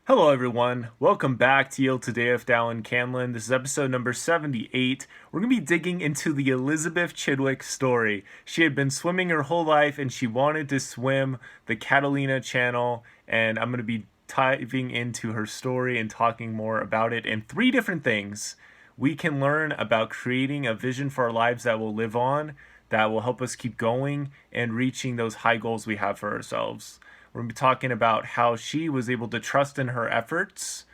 Hello, everyone. Welcome back to Yield Today with Dallin Canlin. This is episode number 78. We're going to be digging into the Elizabeth Chidwick story. She had been swimming her whole life and she wanted to swim the Catalina Channel. And I'm going to be diving into her story and talking more about it and three different things we can learn about creating a vision for our lives that will live on, that will help us keep going and reaching those high goals we have for ourselves. We're going to be talking about how she was able to trust in her efforts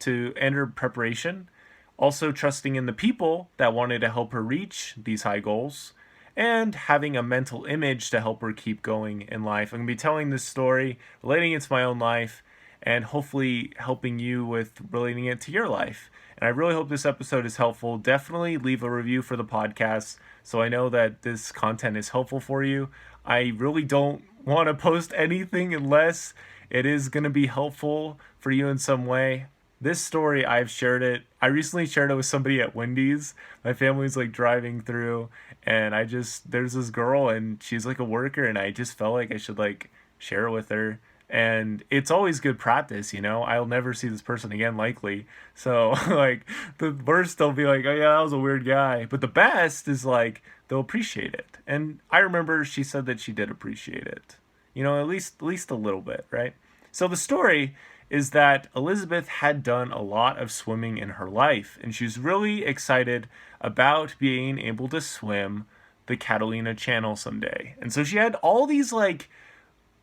and her preparation, also trusting in the people that wanted to help her reach these high goals, and having a mental image to help her keep going in life. I'm going to be telling this story, relating it to my own life, and hopefully helping you with relating it to your life. And I really hope this episode is helpful. Definitely leave a review for the podcast so I know that this content is helpful for you. I really don't want to post anything unless it is going to be helpful for you in some way. This story, I've shared it. I recently shared it with somebody at Wendy's. My family's like driving through and there's this girl and she's like a worker and I just felt like I should like share it with her. And it's always good practice, you know? I'll never see this person again, likely. So, like, the worst, they'll be like, oh, yeah, that was a weird guy. But the best is, like, they'll appreciate it. And I remember she said that she did appreciate it. You know, at least a little bit, right? So the story is that Elizabeth had done a lot of swimming in her life. And she was really excited about being able to swim the Catalina Channel someday. And so she had all these, like,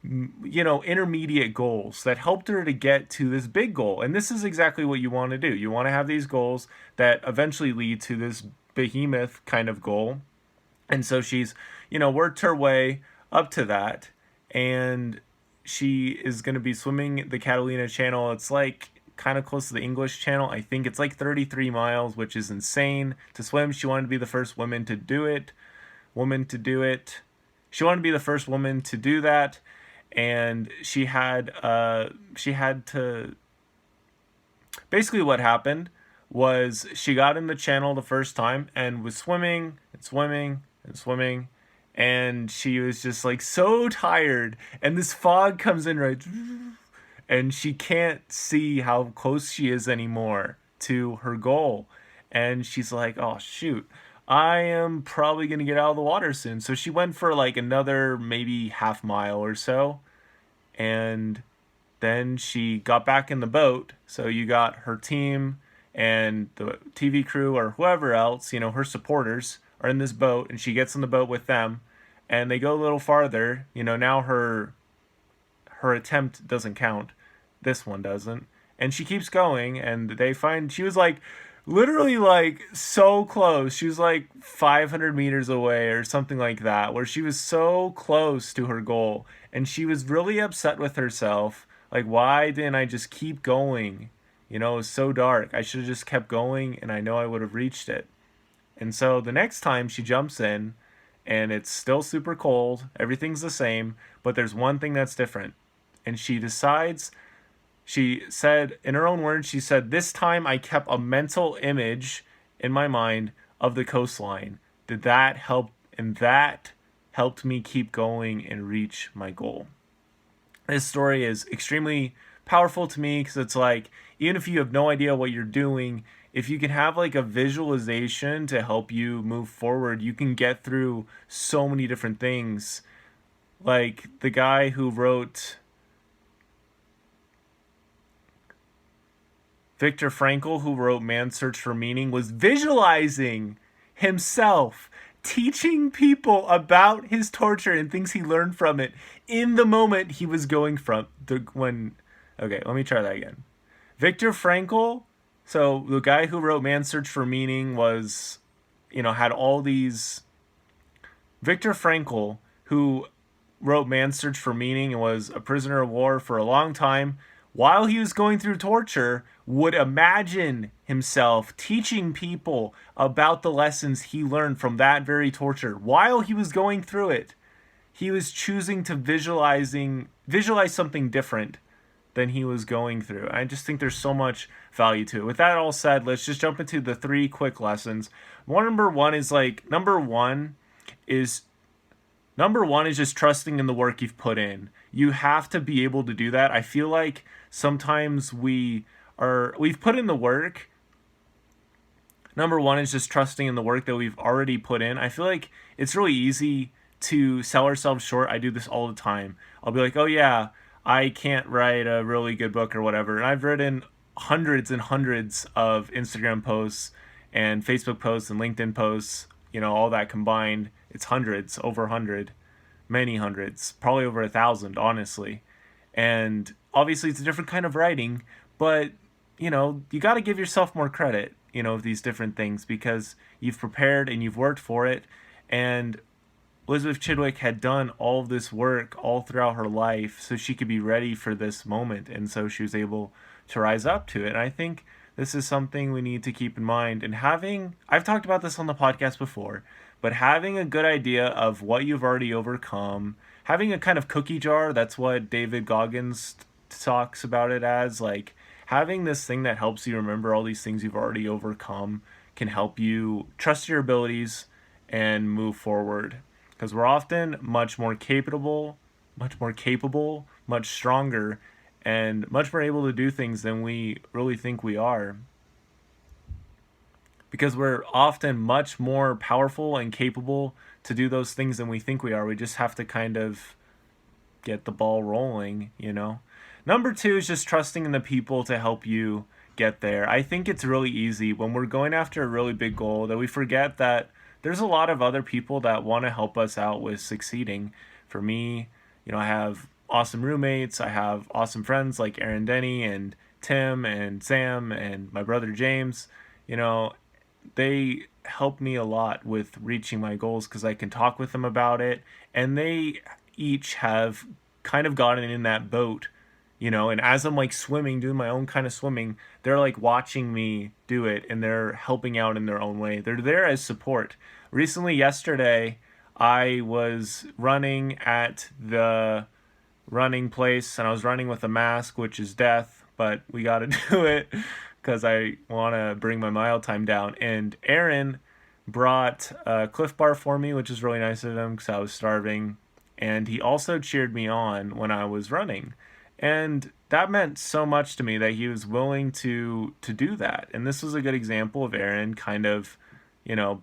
intermediate goals that helped her to get to this big goal. And this is exactly what you want to do. You want to have these goals that eventually lead to this behemoth kind of goal. And so she's, worked her way up to that. And she is going to be swimming the Catalina Channel. It's like kind of close to the English Channel. I think it's like 33 miles, which is insane to swim. She wanted to be the first woman to do it. She wanted to be the first woman to do that. And she had to, basically what happened was she got in the channel the first time and was swimming and swimming and swimming. And she was just like so tired. And this fog comes in right. And she can't see how close she is anymore to her goal. And she's like, oh, shoot. I am probably going to get out of the water soon. So she went for like another maybe half mile or so. And then she got back in the boat. So you got her team and the TV crew or whoever else, her supporters are in this boat. And she gets in the boat with them. And they go a little farther. Now her attempt doesn't count. This one doesn't. And she keeps going. And they find she was like literally like so close. She was like 500 meters away or something like that, where she was so close to her goal. And she was really upset with herself. Like, why didn't I just keep going? It was so dark. I should have just kept going and I know I would have reached it. And so the next time she jumps in and it's still super cold, everything's the same, but there's one thing that's different. And she decides, she said, in her own words, she said, this time I kept a mental image in my mind of the coastline. Did that help? And that helped me keep going and reach my goal. This story is extremely powerful to me because it's like, even if you have no idea what you're doing, if you can have like a visualization to help you move forward, you can get through so many different things. Like the guy who wrote Viktor Frankl, who wrote Man's Search for Meaning, was visualizing himself teaching people about his torture and things he learned from it in the moment he was going from okay, let me try that again. Viktor Frankl, so the guy who wrote Man's Search for Meaning was, had all these. Viktor Frankl, who wrote Man's Search for Meaning and was a prisoner of war for a long time, while he was going through torture, would imagine himself teaching people about the lessons he learned from that very torture. While he was going through it, he was choosing to visualize something different than he was going through. I just think there's so much value to it. With that all said, let's just jump into the three quick lessons. Number one is Number one is just trusting in the work you've put in. You have to be able to do that. I feel like sometimes we've put in the work. Number one is just trusting in the work that we've already put in. I feel like it's really easy to sell ourselves short. I do this all the time. I'll be like, oh yeah, I can't write a really good book or whatever. And I've written hundreds and hundreds of Instagram posts and Facebook posts and LinkedIn posts, all that combined. It's hundreds, over 100, many hundreds, probably over 1,000, honestly. And obviously it's a different kind of writing, but you got to give yourself more credit, of these different things because you've prepared and you've worked for it. And Elizabeth Chidwick had done all of this work all throughout her life so she could be ready for this moment. And so she was able to rise up to it. And I think this is something we need to keep in mind. And I've talked about this on the podcast before, but having a good idea of what you've already overcome, having a kind of cookie jar, that's what David Goggins talks about it as, like having this thing that helps you remember all these things you've already overcome can help you trust your abilities and move forward. Because we're often much more capable, much stronger, and much more able to do things than we really think we are. Because we're often much more powerful and capable to do those things than we think we are. We just have to kind of get the ball rolling. Number two is just trusting in the people to help you get there. I think it's really easy when we're going after a really big goal that we forget that there's a lot of other people that want to help us out with succeeding. For me, I have awesome roommates. I have awesome friends like Aaron Denny and Tim and Sam and my brother James. They help me a lot with reaching my goals because I can talk with them about it. And they each have kind of gotten in that boat, and as I'm like swimming, doing my own kind of swimming, they're like watching me do it and they're helping out in their own way. They're there as support. Recently, yesterday, I was running at the running place and I was running with a mask, which is death, but we got to do it because I want to bring my mile time down. And Aaron brought a Cliff Bar for me, which is really nice of him because I was starving. And he also cheered me on when I was running. And that meant so much to me that he was willing to do that. And this was a good example of Aaron kind of,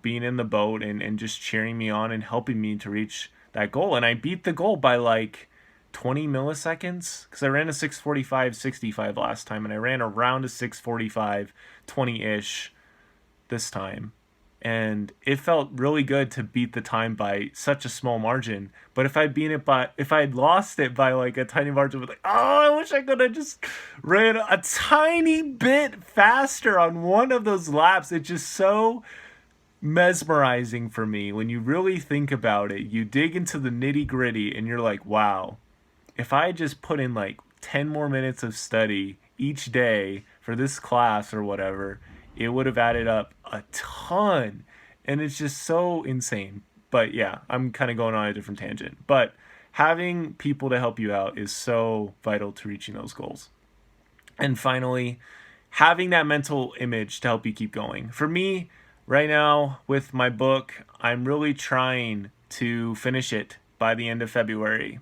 being in the boat and just cheering me on and helping me to reach that goal. And I beat the goal by like 20 milliseconds because I ran a 6:45:65 last time and I ran around a 6:45:20-ish this time. And it felt really good to beat the time by such a small margin. But if I'd lost it by like a tiny margin, with like, oh, I wish I could have just ran a tiny bit faster on one of those laps. It's just so mesmerizing for me when you really think about it. You dig into the nitty gritty and you're like, wow, if I just put in like 10 more minutes of study each day for this class or whatever, it would have added up a ton. And it's just so insane. But yeah, I'm kind of going on a different tangent. But having people to help you out is so vital to reaching those goals. And finally, having that mental image to help you keep going. For me, right now, with my book, I'm really trying to finish it by the end of February,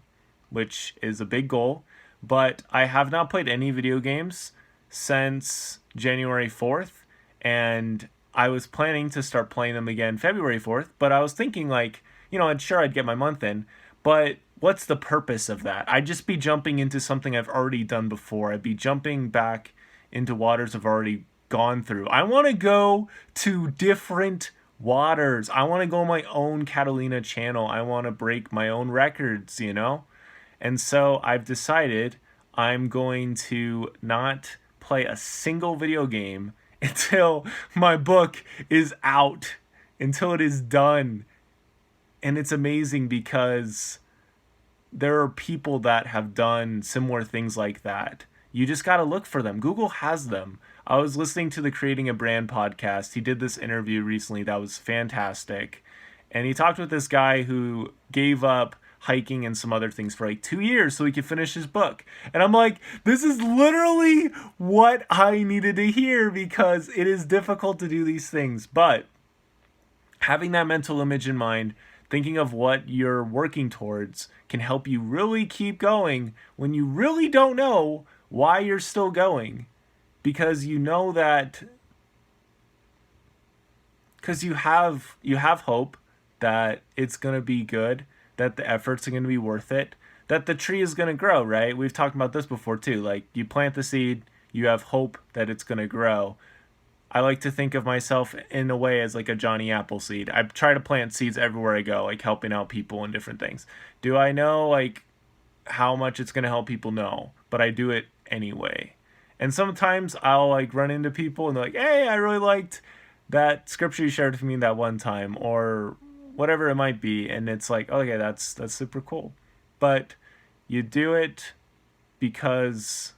which is a big goal. But I have not played any video games since January 4th. And I was planning to start playing them again February 4th, but I was thinking like, I'd get my month in, but what's the purpose of that? I'd just be jumping into something I've already done before. I'd be jumping back into waters I've already gone through. I want to go to different waters. I want to go on my own Catalina channel. I want to break my own records, And so I've decided I'm going to not play a single video game until my book is out, until it is done. And it's amazing because there are people that have done similar things like that. You just got to look for them. Google has them. I was listening to the Creating a Brand podcast. He did this interview recently that was fantastic. And he talked with this guy who gave up hiking and some other things for like 2 years so he could finish his book. And I'm like, this is literally what I needed to hear because it is difficult to do these things. But having that mental image in mind thinking of what you're working towards can help you really keep going when you really don't know why you're still going, because you know that, because you have hope that it's going to be good, that the efforts are going to be worth it, that the tree is going to grow, right? We've talked about this before too. Like, you plant the seed, you have hope that it's going to grow. I like to think of myself in a way as like a Johnny Appleseed. I try to plant seeds everywhere I go, like helping out people and different things. Do I know like how much it's going to help people? No, but I do it anyway. And sometimes I'll like run into people and they're like, "Hey, I really liked that scripture you shared with me that one time," or whatever it might be, and it's like, okay, that's super cool. But you do it because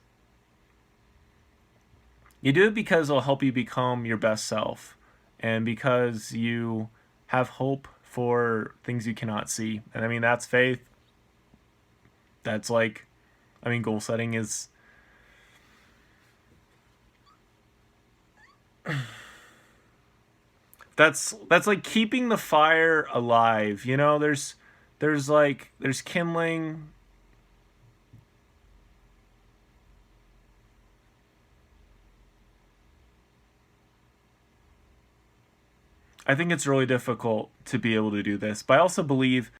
it'll help you become your best self, and because you have hope for things you cannot see. And I mean, that's faith. That's like, I mean, goal setting is, that's like keeping the fire alive. You know, there's kindling. I think it's really difficult to be able to do this, but I also believe